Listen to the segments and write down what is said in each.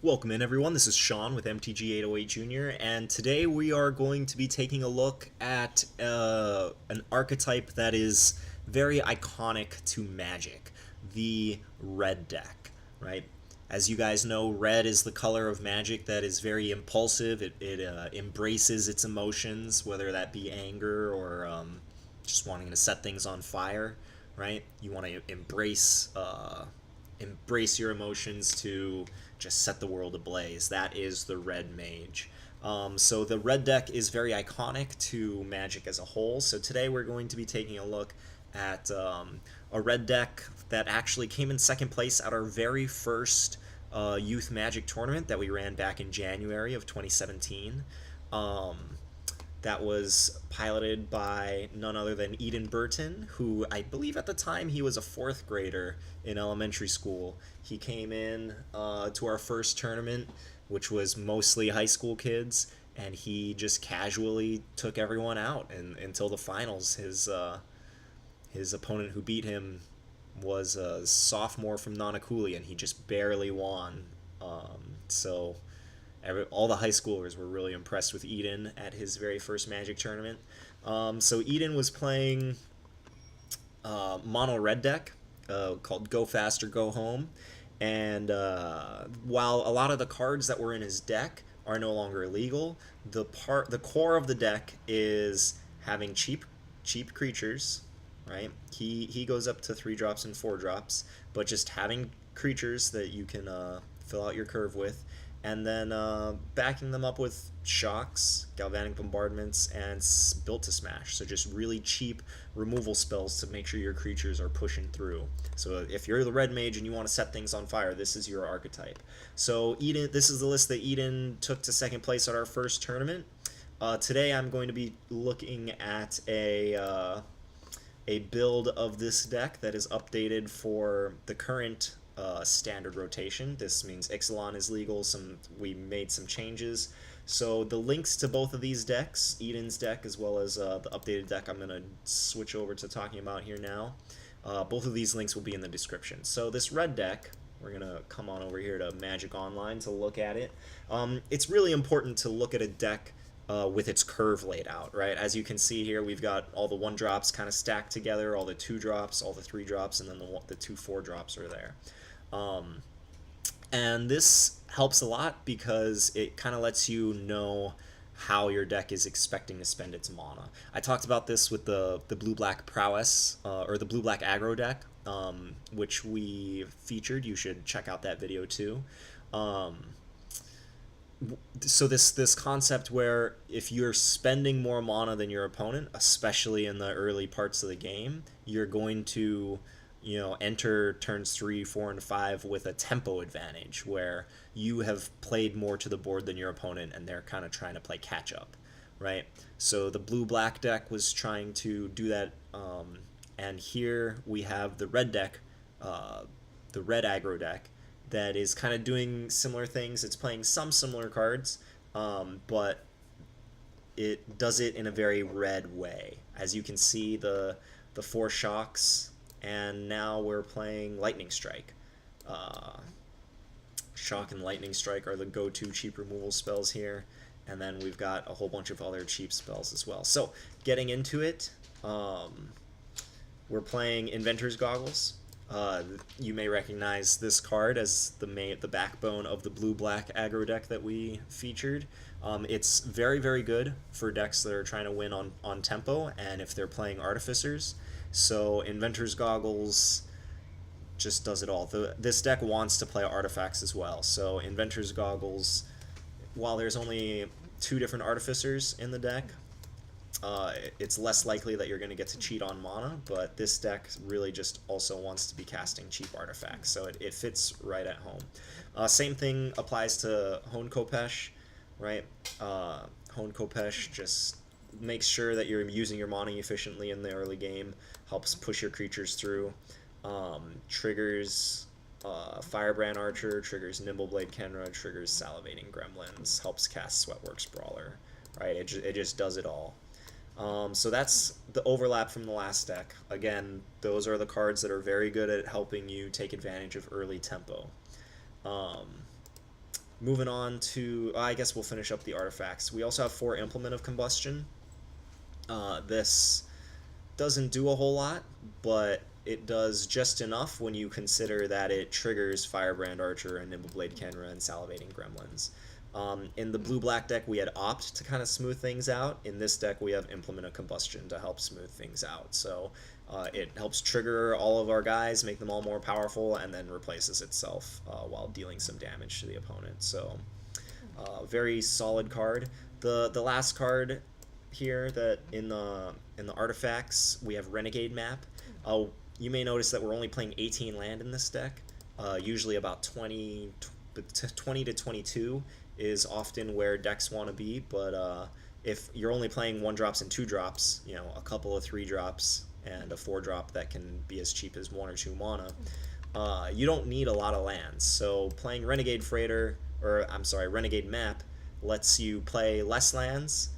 Welcome in, everyone. This is Sean with MTG808 Jr., and today we are going to be taking a look at an archetype that is very iconic to Magic, the red deck, right? As you guys know, red is the color of Magic that is very impulsive. It embraces its emotions, whether that be anger or just wanting to set things on fire, right? You want to embrace your emotions to just set the world ablaze. That is the red mage. So the red deck is very iconic to Magic as a whole. So today we're going to be taking a look at a red deck that actually came in second place at our very first Youth Magic tournament that we ran back in January of 2017. Um, that was piloted by none other than Eden Burton, who I believe at the time he was a fourth grader in elementary school. He came in to our first tournament, which was mostly high school kids, and he just casually took everyone out until the finals. His opponent who beat him was a sophomore from Nanakuli, and he just barely won. All the high schoolers were really impressed with Eden at his very first Magic tournament. So Eden was playing mono red deck called Go Fast or Go Home, and while a lot of the cards that were in his deck are no longer illegal, the core of the deck is having cheap creatures, right? He goes up to 3 drops and 4 drops, but just having creatures that you can fill out your curve with, and then backing them up with shocks, galvanic bombardments, and built to smash. So just really cheap removal spells to make sure your creatures are pushing through. So if you're the red mage and you want to set things on fire, this is your archetype. So Eden, this is the list that Eden took to second place at our first tournament. Today I'm going to be looking at a build of this deck that is updated for the current standard rotation. This means Ixalan is legal. We made some changes. So the links to both of these decks, Eden's deck as well as the updated deck I'm going to switch over to talking about here now, both of these links will be in the description. So this red deck, we're going to come on over here to Magic Online to look at it. It's really important to look at a deck with its curve laid out, right? As you can see here, we've got all the 1-drops kind of stacked together, all the 2 drops, all the 3 drops, and then the 2 4-drops are there. And this helps a lot because it kind of lets you know how your deck is expecting to spend its mana. I talked about this with the blue-black prowess, or the blue-black aggro deck, which we featured. You should check out that video too. So this concept where if you're spending more mana than your opponent, especially in the early parts of the game, you're going to enter turns 3, 4, and 5 with a tempo advantage where you have played more to the board than your opponent and they're kind of trying to play catch up, right? So the blue-black deck was trying to do that, and here we have the red deck, the red aggro deck, that is kind of doing similar things. It's playing some similar cards, but it does it in a very red way. As you can see, the 4 shocks, and now we're playing Lightning Strike. Shock and Lightning Strike are the go-to cheap removal spells here, and then we've got a whole bunch of other cheap spells as well. So getting into it, we're playing Inventor's Goggles. You may recognize this card as the backbone of the blue-black aggro deck that we featured. It's very, very good for decks that are trying to win on tempo and if they're playing Artificers. So Inventor's Goggles just does it all. This deck wants to play artifacts as well. So Inventor's Goggles, while there's only 2 different Artificers in the deck, it's less likely that you're going to get to cheat on mana, but this deck really just also wants to be casting cheap artifacts, so it fits right at home. Same thing applies to Hone Kopesh, right? Hone Kopesh just makes sure that you're using your mana efficiently in the early game, helps push your creatures through, triggers Firebrand Archer, triggers Nimbleblade Kenra, triggers Salivating Gremlins, helps cast Sweatworks Brawler, right? It just does it all. So that's the overlap from the last deck. Again, those are the cards that are very good at helping you take advantage of early tempo. Moving on to, I guess we'll finish up the artifacts. We also have 4 Implement of Combustion. This doesn't do a whole lot, but it does just enough when you consider that it triggers Firebrand Archer and Nimbleblade Kenra and Salivating Gremlins. In the blue-black deck, we had Opt to kind of smooth things out. In this deck, we have Implement of Combustion to help smooth things out. So it helps trigger all of our guys, make them all more powerful, and then replaces itself while dealing some damage to the opponent. So very solid card. The last card here that in the artifacts we have Renegade Map. You may notice that we're only playing 18 land in this deck. Usually about 20 to 22 is often where decks want to be, but if you're only playing 1-drops and 2-drops, you know, a couple of 3-drops and a 4-drop that can be as cheap as 1 or 2 mana, you don't need a lot of lands. So playing Renegade Freighter, or I'm sorry, Renegade Map lets you play less lands,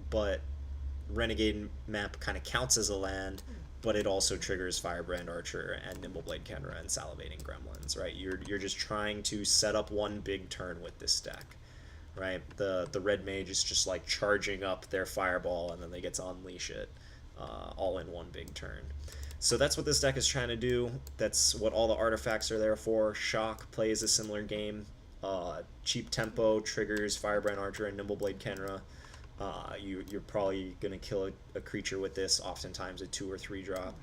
but Renegade Map kind of counts as a land, but it also triggers Firebrand Archer and Nimbleblade Kenra and Salivating Gremlins, right? You're just trying to set up one big turn with this deck, right? The red mage is just like charging up their fireball, and then they get to unleash it all in one big turn. So that's what this deck is trying to do. That's what all the artifacts are there for. Shock plays a similar game. Cheap tempo triggers Firebrand Archer and Nimbleblade Kenra. You're probably going to kill a creature with this, oftentimes a 2 or 3-drop.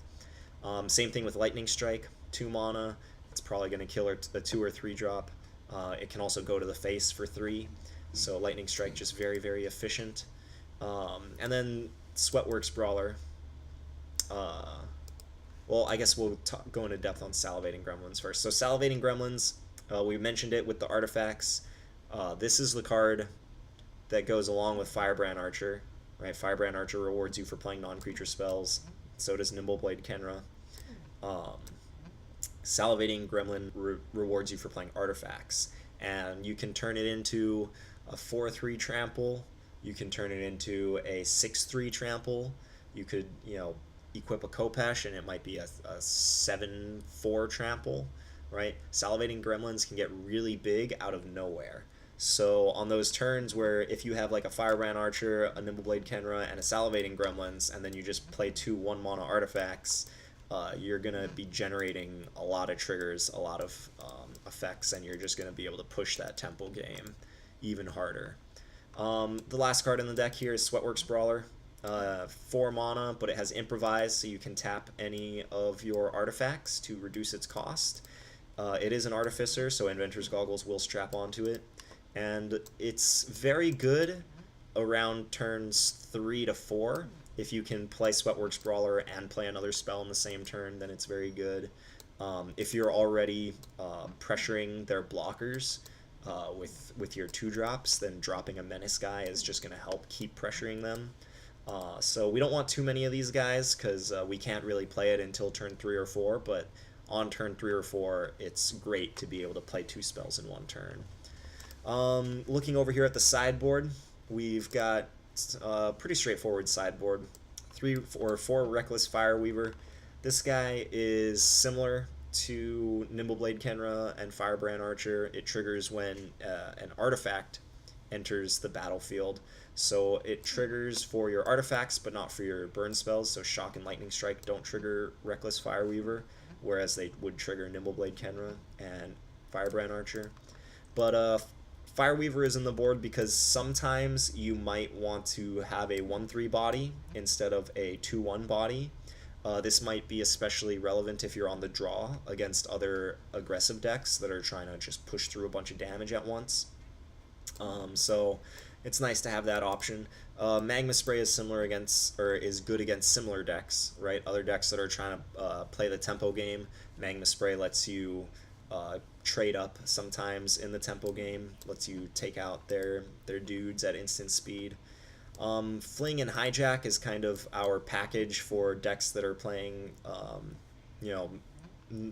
Same thing with Lightning Strike, 2 mana. It's probably going to kill a 2 or 3-drop. It can also go to the face for 3, so Lightning Strike just very, very efficient. And then Sweatworks Brawler. Well, I guess we'll go into depth on Salivating Gremlins first. So Salivating Gremlins, we mentioned it with the artifacts. This is the card that goes along with Firebrand Archer, right? Firebrand Archer rewards you for playing non-creature spells. So does Nimbleblade Kenra. Salivating Gremlin rewards you for playing artifacts, and you can turn it into a 4/3 trample. You can turn it into a 6/3 trample. You could, you know, equip a Kopesh and it might be a 7/4 trample, right? Salivating Gremlins can get really big out of nowhere. So on those turns where if you have like a Firebrand Archer, a Nimbleblade Kenra, and a Salivating Gremlins, and then you just play 2 1-mana artifacts, you're going to be generating a lot of triggers, a lot of effects, and you're just going to be able to push that tempo game even harder. The last card in the deck here is Sweatworks Brawler. 4 mana, but it has Improvise, so you can tap any of your artifacts to reduce its cost. It is an Artificer, so Inventor's Goggles will strap onto it. And it's very good around turns 3 to 4. If you can play Sweatworks Brawler and play another spell in the same turn, then it's very good. If you're already pressuring their blockers with your 2-drops, then dropping a Menace guy is just going to help keep pressuring them. So we don't want too many of these guys because we can't really play it until turn 3 or 4, but on turn 3 or 4, it's great to be able to play 2 spells in one turn. Looking over here at the sideboard, we've got a pretty straightforward sideboard. 3 or 4 Reckless Fireweaver. This guy is similar to Nimbleblade Kenra and Firebrand Archer. It triggers when an artifact enters the battlefield. So it triggers for your artifacts, but not for your burn spells. So Shock and Lightning Strike don't trigger Reckless Fireweaver, whereas they would trigger Nimbleblade Kenra and Firebrand Archer. But Fireweaver is in the board because sometimes you might want to have a 1/3 body instead of a 2/1 body. This might be especially relevant if you're on the draw against other aggressive decks that are trying to just push through a bunch of damage at once. So it's nice to have that option. Magma Spray is similar against, or is good against similar decks, right? Other decks that are trying to play the tempo game, Magma Spray lets you trade up sometimes in the tempo game, lets you take out their dudes at instant speed. Fling and Hijack is kind of our package for decks that are playing, you know,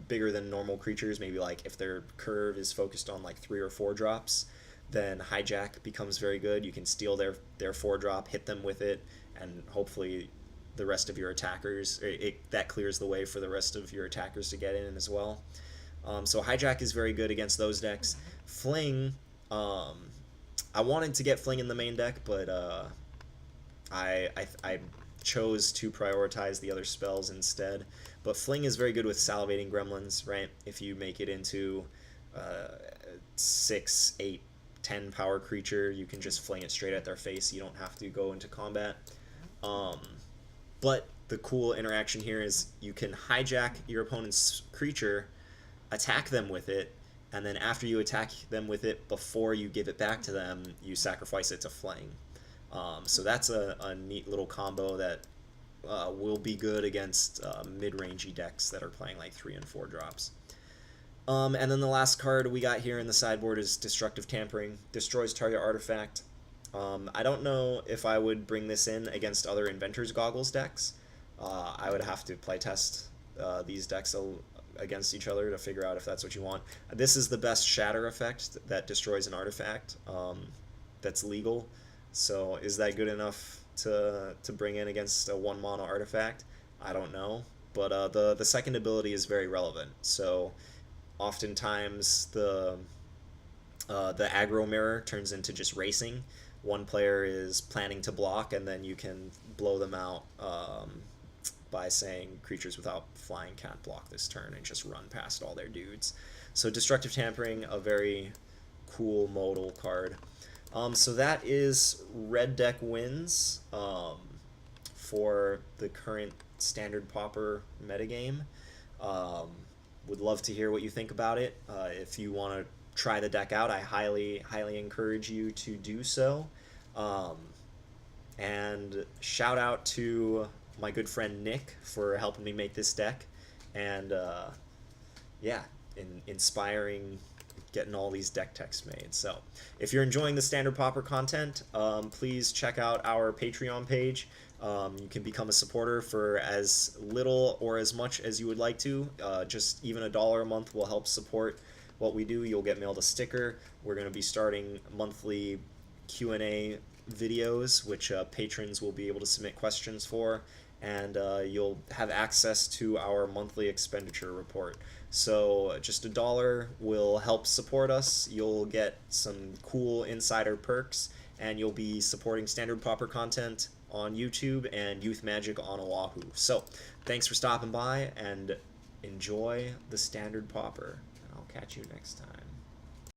bigger than normal creatures. Maybe like if their curve is focused on like 3 or 4 drops, then Hijack becomes very good. You can steal their 4-drop, hit them with it, and hopefully the rest of your attackers, that clears the way for the rest of your attackers to get in as well. So Hijack is very good against those decks. Fling, I wanted to get Fling in the main deck, but I chose to prioritize the other spells instead. But Fling is very good with Salivating Gremlins, right? If you make it into 6, 8, 10 power creature, you can just fling it straight at their face. You don't have to go into combat. But the cool interaction here is you can hijack your opponent's creature, attack them with it, and then after you attack them with it, before you give it back to them, you sacrifice it to Fling. So that's a neat little combo that will be good against mid-rangey decks that are playing like 3 and 4 drops. And then the last card we got here in the sideboard is Destructive Tampering. Destroys target artifact. I don't know if I would bring this in against other Inventor's Goggles decks. I would have to playtest these decks against each other to figure out if that's what you want. This is the best Shatter effect that destroys an artifact that's legal. So is that good enough to bring in against a 1 mana artifact? I don't know. But the second ability is very relevant. So oftentimes the aggro mirror turns into just racing. One player is planning to block, and then you can blow them out by saying creatures without flying can't block this turn and just run past all their dudes. So Destructive Tampering, a very cool modal card. So that is red deck wins for the current Standard Pauper metagame. Would love to hear what you think about it. If you want to try the deck out, I highly encourage you to do so. And shout out to my good friend Nick for helping me make this deck, and yeah, inspiring getting all these deck techs made. So if you're enjoying the Standard Pauper content, please check out our Patreon page. You can become a supporter for as little or as much as you would like to. Just even $1 a month will help support what we do. You'll get mailed a sticker. We're going to be starting monthly Q&A videos, which patrons will be able to submit questions for, and you'll have access to our monthly expenditure report. So just $1 will help support us. You'll get some cool insider perks, and you'll be supporting Standard Pauper content on YouTube and Youth Magic on Oahu. So thanks for stopping by, and enjoy the Standard Pauper. I'll catch you next time.